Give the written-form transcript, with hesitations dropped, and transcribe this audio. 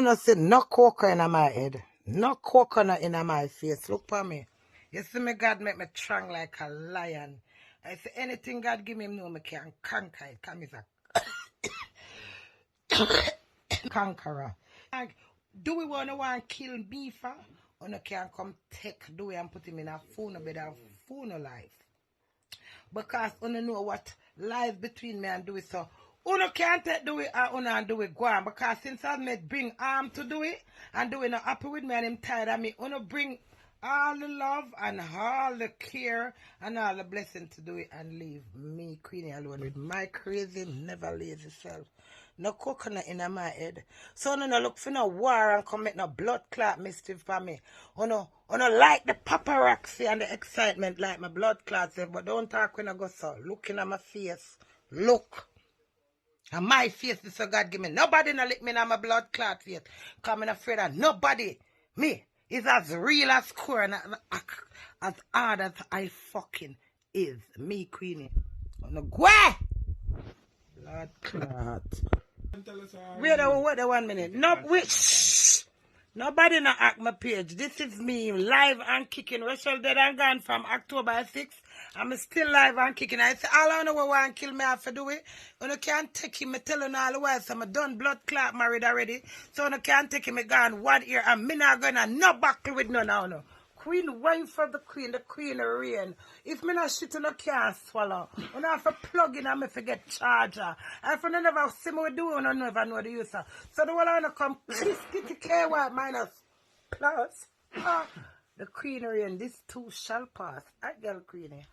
No, see, no coconut in my head. No coconut in my face. Look for me. You see me, God make me strong like a lion. I say anything God give me, no, me can conquer it. Come is a conqueror. Like, do we want to kill me for? Or no can come take do we and put him in a phone bed and phone life. Because you know what lies between me and do it, so uno can't take do it or uno and do it go on. Because since I made bring arm to do it and do it not happy with me and him tired of me, uno bring all the love and all the care and all the blessing to do it and leave me Queenie alone with my crazy never lazy self. No coconut in my head. So no look for no war and come make no blood clot mischief for me. No like the paparazzi and the excitement like my blood clots, but don't talk when I go so. Looking at my face. Look. And my face is so God give me. Nobody no lick me in my blood clot face. Cause I'm afraid of nobody. Me is as real as core and as hard as I fucking is. Me Queenie. No go. Blood clot. Wait a 1 minute. No, wait. Nobody not act my page. This is me live and kicking. Rachel dead and gone from October 6th. I'm still live and kicking. I say all I know what want to kill me I have to do it. You can't take him. I tell you all the while. So I'm done blood clot married already. So you can't take him. I gone 1 year and me not gonna no buckle with no now no. Queen, wife of the queen reign. If me not shit, you can't swallow. You have to plug in and me forget charger. And if you never see me do it, you never know the user. So the one I want to come, please get the K white minus plus. The queen reign, this too shall pass. I girl Queenie.